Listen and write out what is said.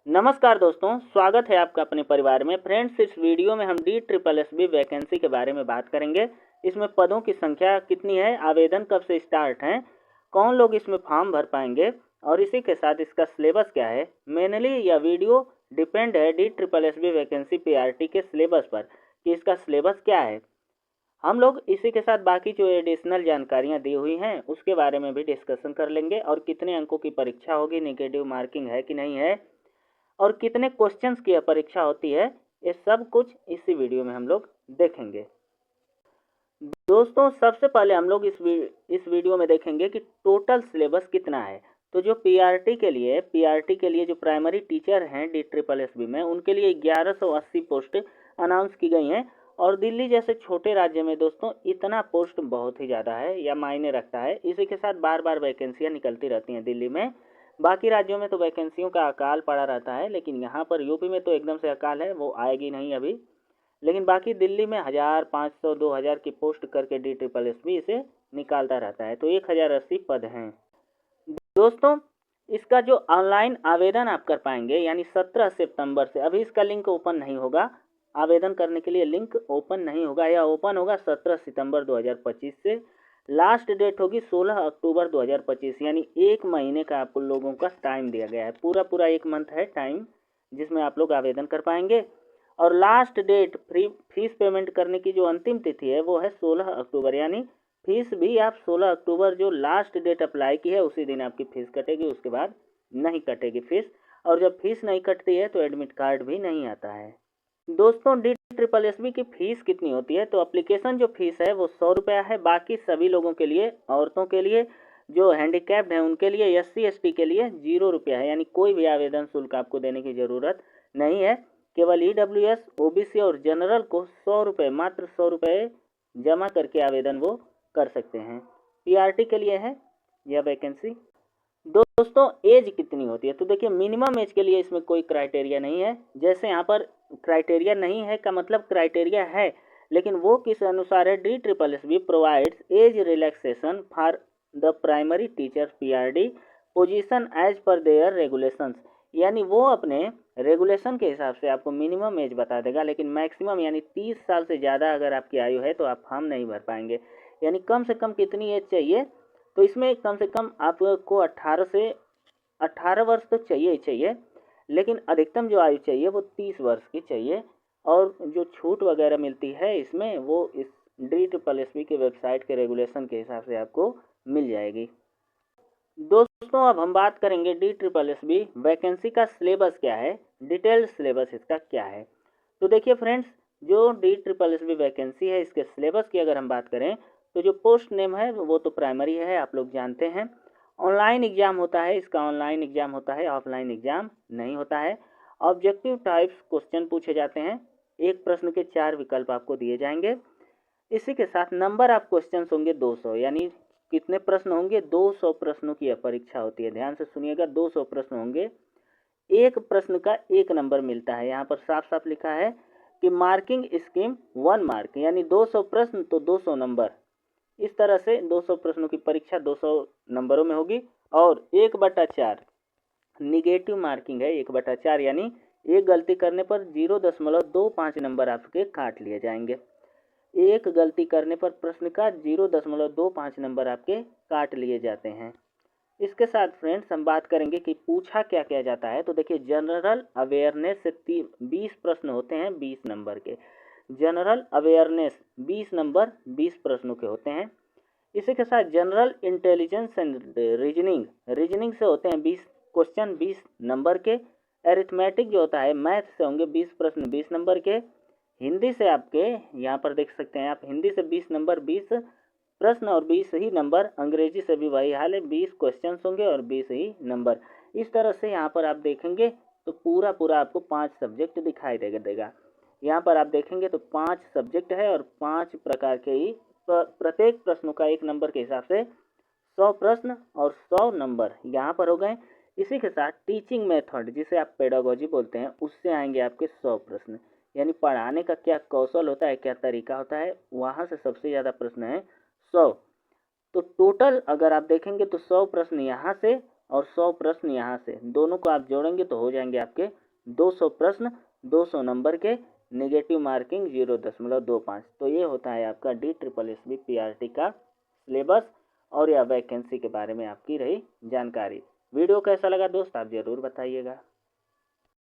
नमस्कार दोस्तों, स्वागत है आपका अपने परिवार में। फ्रेंड्स, इस वीडियो में हम DSSB वैकेंसी के बारे में बात करेंगे। इसमें पदों की संख्या कितनी है, आवेदन कब से स्टार्ट हैं, कौन लोग इसमें फॉर्म भर पाएंगे और इसी के साथ इसका सिलेबस क्या है। मेनली यह वीडियो डिपेंड है DSSB वैकेंसी PRT के सिलेबस पर कि इसका सिलेबस क्या है। हम लोग इसी के साथ बाकी जो एडिशनल जानकारियाँ दी हुई हैं उसके बारे में भी डिस्कशन कर लेंगे और कितने अंकों की परीक्षा होगी, नेगेटिव मार्किंग है कि नहीं है और कितने क्वेश्चंस की परीक्षा होती है, ये सब कुछ इसी वीडियो में हम लोग देखेंगे। दोस्तों, सबसे पहले हम लोग इस वीडियो में देखेंगे कि टोटल सिलेबस कितना है। तो जो पीआरटी के लिए जो प्राइमरी टीचर हैं DSSB में, उनके लिए 1180 पोस्ट अनाउंस की गई हैं। और दिल्ली जैसे छोटे राज्य में दोस्तों इतना पोस्ट बहुत ही ज़्यादा है या मायने रखता है। इसी के साथ बार बार वैकेंसियाँ निकलती रहती हैं दिल्ली में। बाकी राज्यों में तो वैकेंसियों का अकाल पड़ा रहता है, लेकिन यहाँ पर यूपी में तो एकदम से अकाल है, वो आएगी नहीं अभी। लेकिन बाकी दिल्ली में 1000, 500, 2000 की पोस्ट करके DSSB इसे निकालता रहता है। तो 1080 पद हैं। दोस्तों, इसका जो ऑनलाइन आवेदन आप कर पाएंगे यानी 17 सितंबर से, अभी इसका लिंक ओपन नहीं होगा। आवेदन करने के लिए लिंक ओपन नहीं होगा, या ओपन होगा 17 सितंबर 2025 से। लास्ट डेट होगी 16 अक्टूबर 2025, यानी 1 महीने का आप लोगों का टाइम दिया गया है। पूरा 1 मंथ है टाइम जिसमें आप लोग आवेदन कर पाएंगे। और लास्ट डेट फीस पेमेंट करने की जो अंतिम तिथि है वो है 16 अक्टूबर, यानी फीस भी आप 16 अक्टूबर जो लास्ट डेट अप्लाई की है उसी दिन आपकी फ़ीस कटेगी, उसके बाद नहीं कटेगी फ़ीस। और जब फीस नहीं कटती है तो एडमिट कार्ड भी नहीं आता है। दोस्तों, DSSB की फ़ीस कितनी होती है? तो एप्लीकेशन जो फ़ीस है वो 100 रुपया है। बाकी सभी लोगों के लिए, औरतों के लिए, जो हैंडीकैप्ड हैं उनके लिए, SC ST के लिए 0 रुपया है, यानी कोई भी आवेदन शुल्क आपको देने की ज़रूरत नहीं है। केवल EWS, OBC और जनरल को 100 रुपये, मात्र 100 रुपये जमा करके आवेदन वो कर सकते हैं। PRT के लिए है यह वैकेंसी। दोस्तों, एज कितनी होती है? तो देखिए, मिनिमम एज के लिए इसमें कोई क्राइटेरिया नहीं है। जैसे यहाँ पर क्राइटेरिया नहीं है का मतलब क्राइटेरिया है, लेकिन वो किस अनुसार है? DSSB provides age relaxation for the primary teacher PRD position as per their regulations, यानी वो अपने रेगुलेशन के हिसाब से आपको मिनिमम एज बता देगा, लेकिन मैक्सिमम यानी 30 साल से ज़्यादा अगर आपकी आयु है तो आप फॉर्म नहीं भर पाएंगे। यानी कम से कम कितनी एज चाहिए? तो इसमें कम से कम आपको 18 वर्ष तो चाहिए ही चाहिए, लेकिन अधिकतम जो आयु चाहिए वो 30 वर्ष की चाहिए। और जो छूट वगैरह मिलती है इसमें, वो इस DSSB के वेबसाइट के रेगुलेशन के हिसाब से आपको मिल जाएगी। दोस्तों, अब हम बात करेंगे DSSB वैकेंसी का सिलेबस क्या है, डिटेल्ड सिलेबस इसका क्या है। तो देखिए फ्रेंड्स, जो DSSB वैकेंसी है इसके सिलेबस की अगर हम बात करें तो जो पोस्ट नेम है वो तो प्राइमरी है, आप लोग जानते हैं। ऑनलाइन एग्जाम होता है, इसका ऑनलाइन एग्जाम होता है, ऑफलाइन एग्जाम नहीं होता है। ऑब्जेक्टिव टाइप्स क्वेश्चन पूछे जाते हैं, एक प्रश्न के 4 विकल्प आपको दिए जाएंगे। इसी के साथ नंबर ऑफ क्वेश्चन होंगे 200, यानी कितने प्रश्न होंगे? 200 प्रश्नों की परीक्षा होती है। ध्यान से सुनिएगा, 200 प्रश्न होंगे। एक प्रश्न का 1 नंबर मिलता है। यहाँ पर साफ साफ लिखा है कि मार्किंग स्कीम 1 मार्क, यानी 200 प्रश्न तो 200 नंबर। इस तरह से 200 प्रश्नों की परीक्षा 200 नंबरों में होगी। और 1/4 निगेटिव मार्किंग है, 1/4 यानी एक गलती करने पर 0.25 नंबर आपके काट लिए जाएंगे। एक गलती करने पर प्रश्न का 0.25 नंबर आपके काट लिए जाते हैं। इसके साथ फ्रेंड्स हम बात करेंगे कि पूछा क्या क्या जाता है। तो देखिए, जनरल अवेयरनेस से 20 प्रश्न होते हैं 20 नंबर के। जनरल अवेयरनेस 20 नंबर 20 प्रश्नों के होते हैं। इसी के साथ जनरल इंटेलिजेंस एंड रीजनिंग से होते हैं 20 क्वेश्चन 20 नंबर के। एरिथमेटिक जो होता है, मैथ से होंगे 20 प्रश्न 20 नंबर के। हिंदी से आपके यहाँ पर देख सकते हैं आप, हिंदी से 20 नंबर 20 प्रश्न और 20 ही नंबर। अंग्रेजी से भी वही हाल है, 20 क्वेश्चन होंगे और 20 ही नंबर। इस तरह से यहाँ पर आप देखेंगे तो पूरा आपको 5 सब्जेक्ट दिखाई देगा। यहाँ पर आप देखेंगे तो 5 सब्जेक्ट है और 5 प्रकार के ही, प्रत्येक प्रश्नों का 1 नंबर के हिसाब से 100 प्रश्न और 100 नंबर यहाँ पर हो गए। इसी के साथ टीचिंग मेथड, जिसे आप पेडागोजी बोलते हैं, उससे आएंगे आपके 100 प्रश्न, यानी पढ़ाने का क्या कौशल होता है, क्या तरीका होता है, वहाँ से सबसे ज़्यादा प्रश्न है 100। तो टोटल अगर आप देखेंगे तो 100 प्रश्न यहाँ से और 100 प्रश्न यहाँ से, दोनों को आप जोड़ेंगे तो हो जाएंगे आपके 200 प्रश्न, 200 नंबर के, नेगेटिव मार्किंग 0.25। तो ये होता है आपका DSSB PRT का सिलेबस और या वैकेंसी के बारे में आपकी रही जानकारी। वीडियो कैसा लगा दोस्त आप ज़रूर बताइएगा।